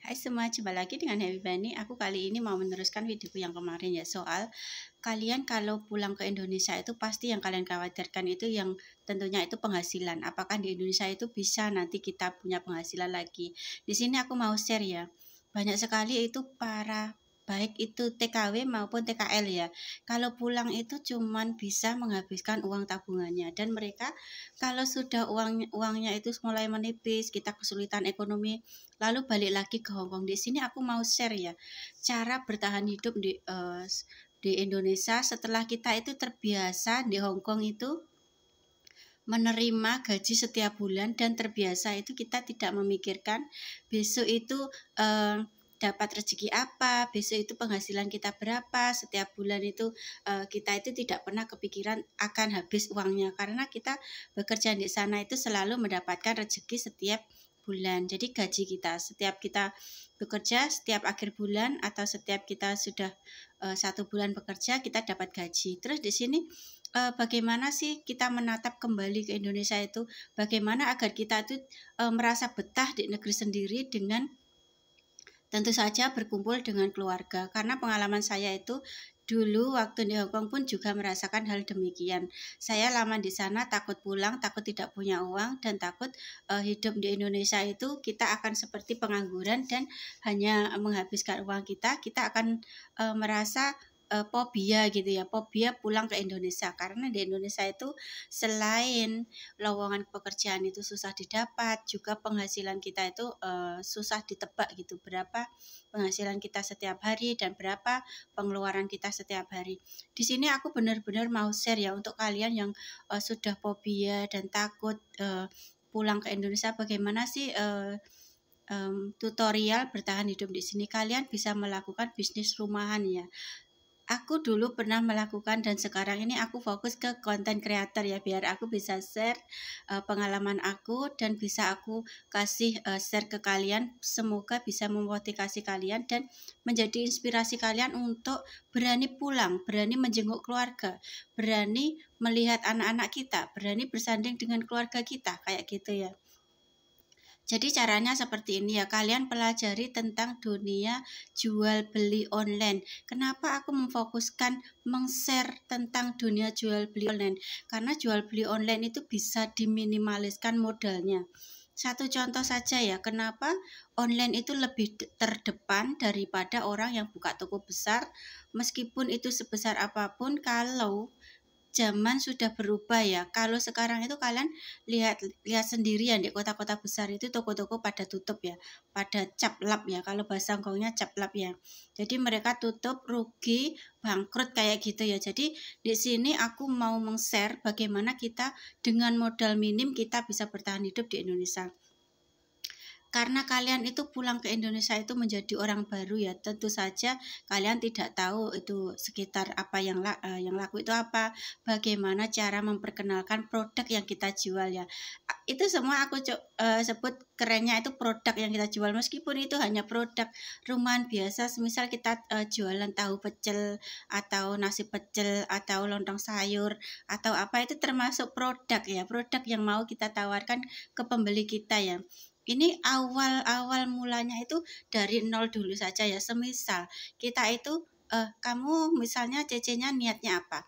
Hai semua, jumpa lagi dengan Happy Bani. Aku kali ini mau meneruskan videoku yang kemarin ya, soal kalian kalau pulang ke Indonesia itu pasti yang kalian khawatirkan itu yang tentunya itu penghasilan. Apakah di Indonesia itu bisa nanti kita punya penghasilan lagi? Di sini aku mau share ya. Banyak sekali itu para baik itu TKW maupun TKL ya. Kalau pulang itu cuman bisa menghabiskan uang tabungannya, dan mereka kalau sudah uangnya itu mulai menipis, kita kesulitan ekonomi, lalu balik lagi ke Hongkong. Di sini aku mau share ya cara bertahan hidup di Indonesia setelah kita itu terbiasa di Hongkong itu menerima gaji setiap bulan, dan terbiasa itu kita tidak memikirkan besok itu dapat rezeki apa, besok itu penghasilan kita berapa, setiap bulan itu kita itu tidak pernah kepikiran akan habis uangnya, karena kita bekerja di sana itu selalu mendapatkan rezeki setiap bulan. Jadi gaji kita setiap kita bekerja, setiap akhir bulan atau setiap kita sudah 1 bulan bekerja, kita dapat gaji. Terus di sini bagaimana sih kita menatap kembali ke Indonesia itu, bagaimana agar kita itu merasa betah di negeri sendiri dengan tentu saja berkumpul dengan keluarga. Karena pengalaman saya itu dulu waktu di Hongkong pun juga merasakan hal demikian. Saya lama di sana takut pulang, takut tidak punya uang, dan takut hidup di Indonesia itu kita akan seperti pengangguran dan hanya menghabiskan uang kita akan merasa fobia gitu ya, fobia pulang ke Indonesia, karena di Indonesia itu selain lowongan pekerjaan itu susah didapat, juga penghasilan kita itu susah ditebak gitu, berapa penghasilan kita setiap hari dan berapa pengeluaran kita setiap hari. Di sini aku benar-benar mau share ya untuk kalian yang sudah fobia dan takut pulang ke Indonesia, bagaimana sih tutorial bertahan hidup di sini. Kalian bisa melakukan bisnis rumahan ya. Aku dulu pernah melakukan, dan sekarang ini aku fokus ke konten creator ya, biar aku bisa share pengalaman aku dan bisa aku kasih share ke kalian. Semoga bisa memotivasi kalian dan menjadi inspirasi kalian untuk berani pulang, berani menjenguk keluarga, berani melihat anak-anak kita, berani bersanding dengan keluarga kita, kayak gitu ya. Jadi caranya seperti ini ya, kalian pelajari tentang dunia jual beli online. Kenapa aku memfokuskan meng-share tentang dunia jual beli online? Karena jual beli online itu bisa diminimaliskan modalnya. Satu contoh saja ya, kenapa online itu lebih terdepan daripada orang yang buka toko besar, meskipun itu sebesar apapun. Kalau zaman sudah berubah ya. Kalau sekarang itu kalian lihat sendirian di kota-kota besar itu toko-toko pada tutup ya, pada caplap ya. Kalau bahasa Hongkongnya caplap ya. Jadi mereka tutup, rugi, bangkrut kayak gitu ya. Jadi di sini aku mau meng-share bagaimana kita dengan modal minim kita bisa bertahan hidup di Indonesia. Karena kalian itu pulang ke Indonesia itu menjadi orang baru ya, tentu saja kalian tidak tahu itu sekitar apa yang laku itu apa, bagaimana cara memperkenalkan produk yang kita jual ya. Itu semua aku sebut kerennya itu produk yang kita jual, meskipun itu hanya produk rumahan biasa, semisal kita jualan tahu pecel atau nasi pecel atau lontong sayur atau apa, itu termasuk produk ya, produk yang mau kita tawarkan ke pembeli kita ya. Ini awal mulanya itu dari nol dulu saja ya. Semisal kita itu kamu misalnya CC-nya niatnya apa?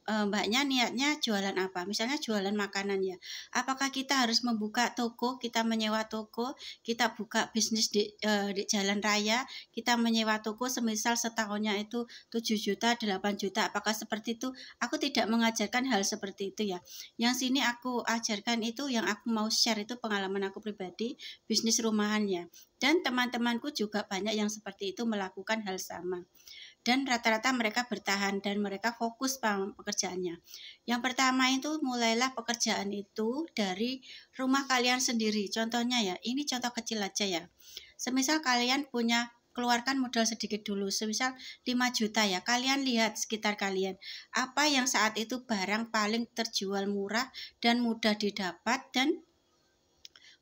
Mbaknya niatnya jualan apa? Misalnya jualan makanan ya. Apakah kita harus membuka toko, kita menyewa toko, kita buka bisnis di jalan raya, kita menyewa toko semisal setahunnya itu 7 juta, 8 juta. Apakah seperti itu? Aku tidak mengajarkan hal seperti itu ya. Yang sini aku ajarkan itu, yang aku mau share itu pengalaman aku pribadi, bisnis rumahannya. Dan teman-temanku juga banyak yang seperti itu melakukan hal sama. Dan rata-rata mereka bertahan dan mereka fokus pada pekerjaannya. Yang pertama itu mulailah pekerjaan itu dari rumah kalian sendiri. Contohnya ya, ini contoh kecil aja ya. Semisal kalian punya, keluarkan modal sedikit dulu, semisal 5 juta ya. Kalian lihat sekitar kalian, apa yang saat itu barang paling terjual murah dan mudah didapat dan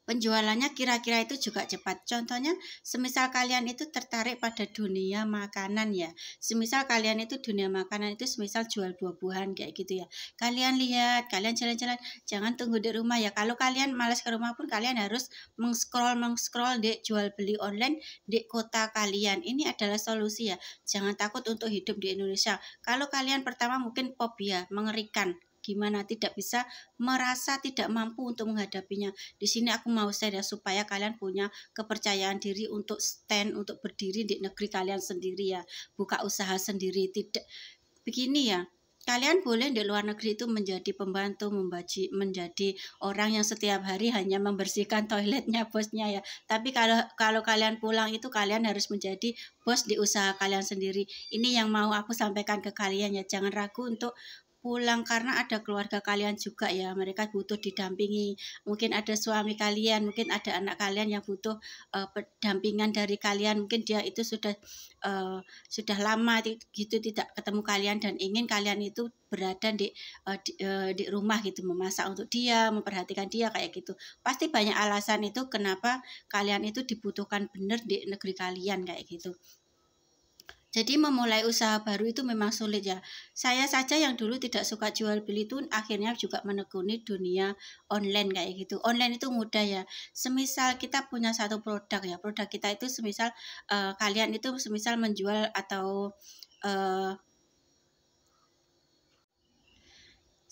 penjualannya kira-kira itu juga cepat. Contohnya, semisal kalian itu tertarik pada dunia makanan ya. Semisal kalian itu dunia makanan itu semisal jual buah-buahan kayak gitu ya. Kalian lihat, kalian jalan-jalan, jangan tunggu di rumah ya. Kalau kalian malas ke rumah pun kalian harus meng-scroll di jual beli online di kota kalian. Ini adalah solusi ya. Jangan takut untuk hidup di Indonesia. Kalau kalian pertama mungkin fobia, mengerikan, gimana tidak bisa, merasa tidak mampu untuk menghadapinya. Di sini aku mau share ya supaya kalian punya kepercayaan diri untuk stand, untuk berdiri di negeri kalian sendiri ya, buka usaha sendiri. Tidak begini ya, kalian boleh di luar negeri itu menjadi pembantu, menjadi orang yang setiap hari hanya membersihkan toiletnya bosnya ya. Tapi kalau kalian pulang itu kalian harus menjadi bos di usaha kalian sendiri. Ini yang mau aku sampaikan ke kalian ya. Jangan ragu untuk pulang karena ada keluarga kalian juga ya, mereka butuh didampingi, mungkin ada suami kalian, mungkin ada anak kalian yang butuh pendampingan dari kalian, mungkin dia itu sudah lama gitu tidak ketemu kalian dan ingin kalian itu berada di rumah gitu, memasak untuk dia, memperhatikan dia kayak gitu. Pasti banyak alasan itu kenapa kalian itu dibutuhkan benar di negeri kalian kayak gitu. Jadi memulai usaha baru itu memang sulit ya. Saya saja yang dulu tidak suka jual beli itu akhirnya juga menekuni dunia online kayak gitu. Online itu mudah ya. Semisal kita punya satu produk ya, produk kita itu semisal kalian itu semisal menjual atau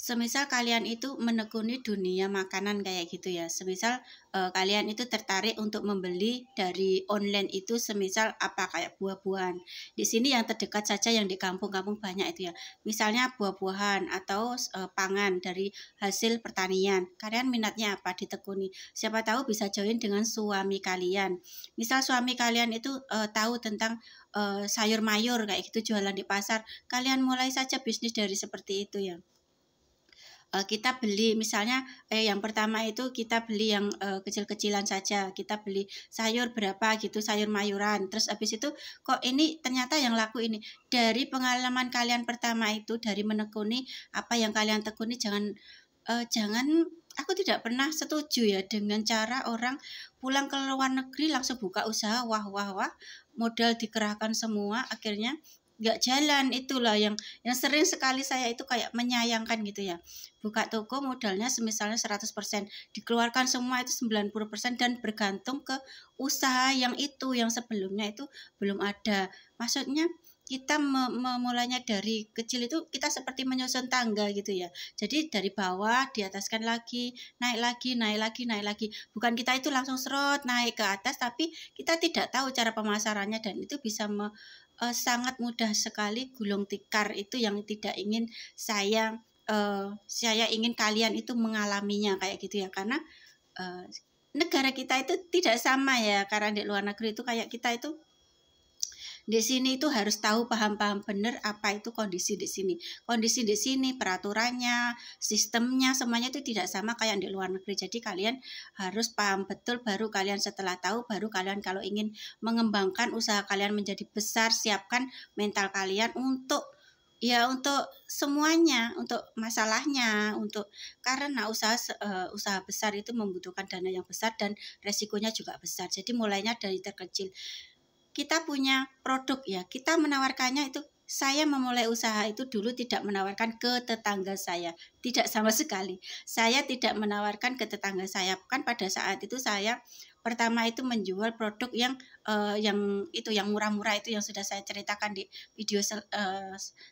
semisal kalian itu menekuni dunia makanan kayak gitu ya. Semisal kalian itu tertarik untuk membeli dari online itu semisal apa kayak buah-buahan. Di sini yang terdekat saja yang di kampung-kampung banyak itu ya. Misalnya buah-buahan atau pangan dari hasil pertanian. Kalian minatnya apa ditekuni? Siapa tahu bisa join dengan suami kalian. Misal suami kalian itu tahu tentang sayur mayur kayak gitu jualan di pasar. Kalian mulai saja bisnis dari seperti itu ya. Kita beli misalnya yang pertama itu kita beli yang kecil-kecilan saja, kita beli sayur berapa gitu, sayur mayuran, terus habis itu kok ini ternyata yang laku ini. Dari pengalaman kalian pertama itu, dari menekuni apa yang kalian tekuni, jangan aku tidak pernah setuju ya dengan cara orang pulang ke luar negeri langsung buka usaha, wah modal dikerahkan semua akhirnya nggak jalan. Itulah yang sering sekali saya itu kayak menyayangkan gitu ya, buka toko modalnya semisalnya 100%, dikeluarkan semua itu 90% dan bergantung ke usaha yang sebelumnya itu belum ada. Maksudnya kita memulainya dari kecil itu kita seperti menyusun tangga gitu ya, jadi dari bawah diataskan lagi, naik lagi. Bukan kita itu langsung serot naik ke atas, tapi kita tidak tahu cara pemasarannya dan itu bisa sangat mudah sekali gulung tikar. Itu yang tidak ingin saya ingin kalian itu mengalaminya kayak gitu ya, karena negara kita itu tidak sama ya, karena di luar negeri itu kayak kita itu di sini itu harus tahu paham benar apa itu kondisi di sini. Kondisi di sini, peraturannya, sistemnya, semuanya itu tidak sama kayak di luar negeri. Jadi kalian harus paham betul, baru kalian setelah tahu, baru kalian kalau ingin mengembangkan usaha kalian menjadi besar, siapkan mental kalian untuk semuanya, untuk masalahnya, karena usaha besar itu membutuhkan dana yang besar dan resikonya juga besar. Jadi mulainya dari terkecil. Kita punya produk ya, kita menawarkannya itu. Saya memulai usaha itu dulu tidak menawarkan ke tetangga saya, tidak sama sekali. Saya tidak menawarkan ke tetangga saya. Kan pada saat itu saya pertama itu menjual produk yang murah-murah itu yang sudah saya ceritakan di video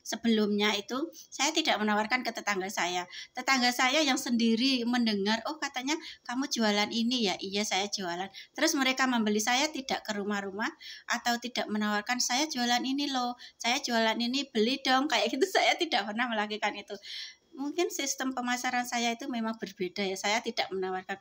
sebelumnya itu. Saya tidak menawarkan ke tetangga saya. Tetangga saya yang sendiri mendengar, oh katanya kamu jualan ini ya, iya saya jualan. Terus mereka membeli. Saya tidak ke rumah-rumah atau tidak menawarkan saya jualan ini loh, saya jualan ini, beli dong kayak gitu. Saya tidak pernah melakukan itu. Mungkin sistem pemasaran saya itu memang berbeda ya. Saya tidak menawarkan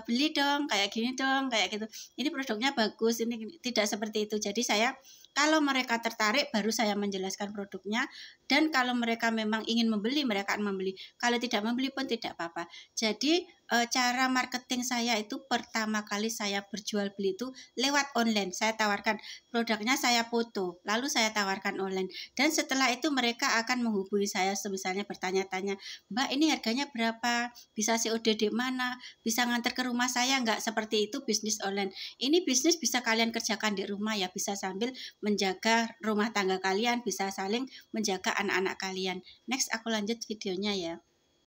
beli dong, kayak gini dong, kayak gitu. Ini produknya bagus, ini tidak seperti itu. Jadi saya Kalau mereka tertarik baru saya menjelaskan produknya, dan kalau mereka memang ingin membeli mereka akan membeli. Kalau tidak membeli pun tidak apa-apa. Jadi cara marketing saya itu pertama kali saya berjual beli itu lewat online. Saya tawarkan produknya, saya foto, lalu saya tawarkan online. Dan setelah itu mereka akan menghubungi saya, misalnya bertanya-tanya, Mbak ini harganya berapa? Bisa COD mana? Bisa nganter ke rumah saya nggak? Seperti itu bisnis online. Ini bisnis bisa kalian kerjakan di rumah ya, bisa sambil menjaga rumah tangga kalian, bisa saling menjaga anak-anak kalian. Next aku lanjut videonya ya.